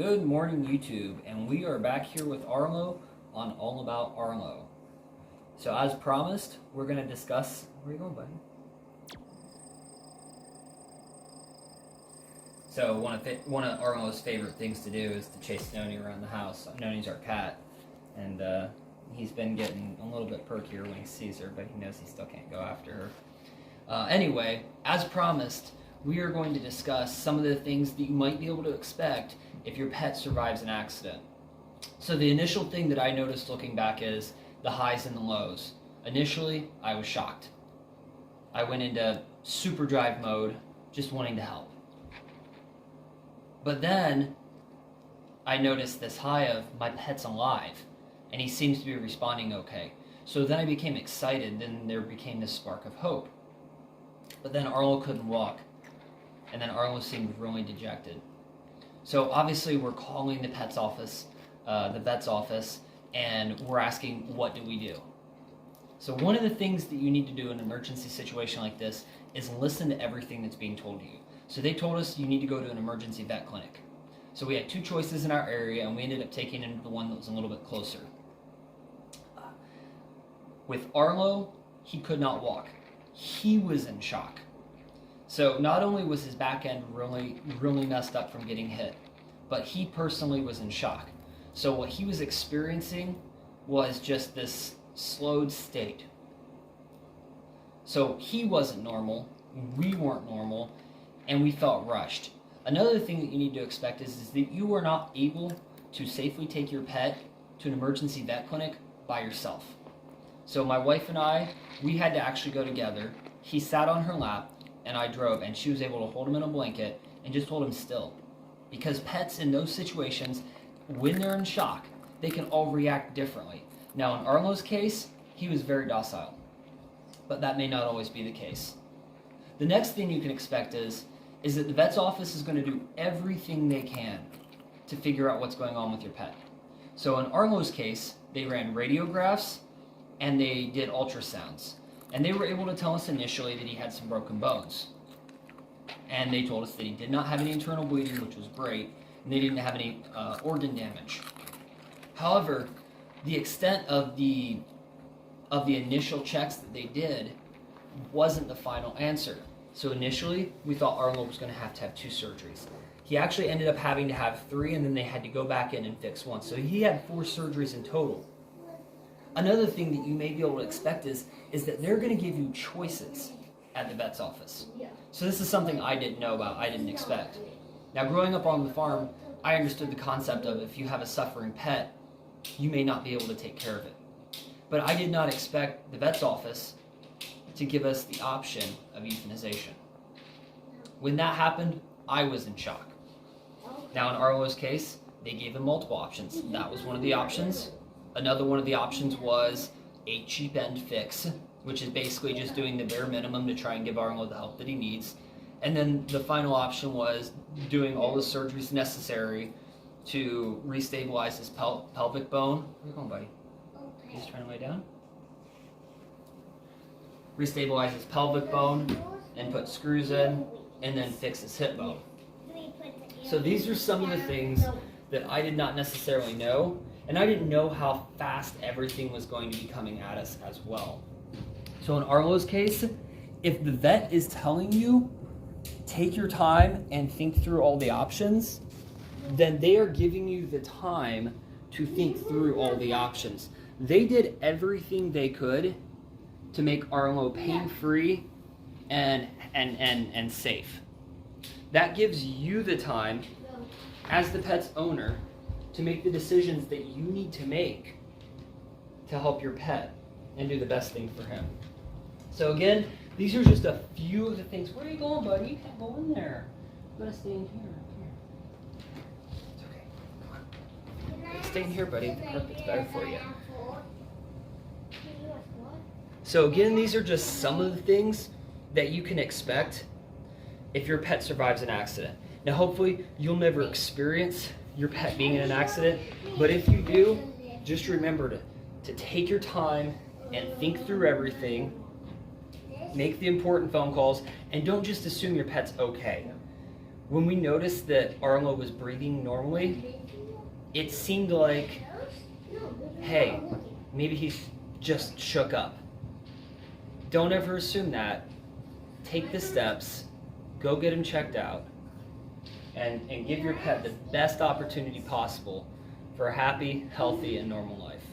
Good morning, YouTube, and we are back here with Arlo on All About Arlo. So as promised, we're going to discuss... Where are you going, buddy? So one of Arlo's favorite things to do is to chase Noni around the house. Noni's our cat, and he's been getting a little bit perkier when he sees her, but he knows he still can't go after her. Anyway, as promised, we are going to discuss some of the things that you might be able to expect if your pet survives an accident. So the initial thing that I noticed looking back is the highs and the lows. Initially, I was shocked. I went into super drive mode, just wanting to help. But then, I noticed this high of my pet's alive, and he seems to be responding okay. So then I became excited, then there became this spark of hope. But then Arlo couldn't walk, and then Arlo seemed really dejected. So obviously we're calling the vet's office, and we're asking, what do we do? So one of the things that you need to do in an emergency situation like this is listen to everything that's being told to you. So they told us you need to go to an emergency vet clinic. So we had two choices in our area, and we ended up taking him to the one that was a little bit closer. With Arlo, he could not walk. He was in shock. So not only was his back end really messed up from getting hit, but he personally was in shock. So what he was experiencing was just this slowed state. So he wasn't normal, we weren't normal, and we felt rushed. Another thing that you need to expect is that you are not able to safely take your pet to an emergency vet clinic by yourself. So my wife and I, we had to actually go together. He sat on her lap, and I drove, and she was able to hold him in a blanket and just hold him still. Because pets in those situations, when they're in shock, they can all react differently. Now in Arlo's case, he was very docile, but that may not always be the case. The next thing you can expect is that the vet's office is going to do everything they can to figure out what's going on with your pet. So in Arlo's case, they ran radiographs and they did ultrasounds. And they were able to tell us initially that he had some broken bones. And they told us that he did not have any internal bleeding, which was great, and they didn't have any organ damage. However, the extent of the initial checks that they did wasn't the final answer. So initially, we thought Arlo was going to have 2 surgeries. He actually ended up having to have 3, and then they had to go back in and fix 1. So he had 4 surgeries in total. Another thing that you may be able to expect is that they're going to give you choices at the vet's office. So this is something I didn't know about, I didn't expect. Now growing up on the farm, I understood the concept of if you have a suffering pet, you may not be able to take care of it. But I did not expect the vet's office to give us the option of euthanization. When that happened, I was in shock. Now in Arlo's case, they gave him multiple options. That was one of the options. Another one of the options was a cheap end fix, which is basically just doing the bare minimum to try and give Arlo the help that he needs. And then the final option was doing all the surgeries necessary to restabilize his pelvic bone. Where are you going, buddy? Okay. He's trying to lay down. Restabilize his pelvic bone and put screws in, and then fix his hip bone. So these are some of the things that I did not necessarily know. And I didn't know how fast everything was going to be coming at us as well. So in Arlo's case, if the vet is telling you, take your time and think through all the options, then they are giving you the time to think through all the options. They did everything they could to make Arlo pain-free and safe. That gives you the time, as the pet's owner, to make the decisions that you need to make to help your pet and do the best thing for him. So again, these are just a few of the things. Where are you going, buddy? You can't go in there. You gotta stay in here. It's okay. Come on. Stay in here, buddy. The carpet's better for you. So again, these are just some of the things that you can expect if your pet survives an accident. Now hopefully you'll never experience your pet being in an accident, but if you do, just remember to take your time and think through everything, make the important phone calls, and don't just assume your pet's okay. When we noticed that Arlo was breathing normally, it seemed like, hey, maybe he's just shook up. Don't ever assume that. Take the steps, go get him checked out, and give your pet the best opportunity possible for a happy, healthy, and normal life.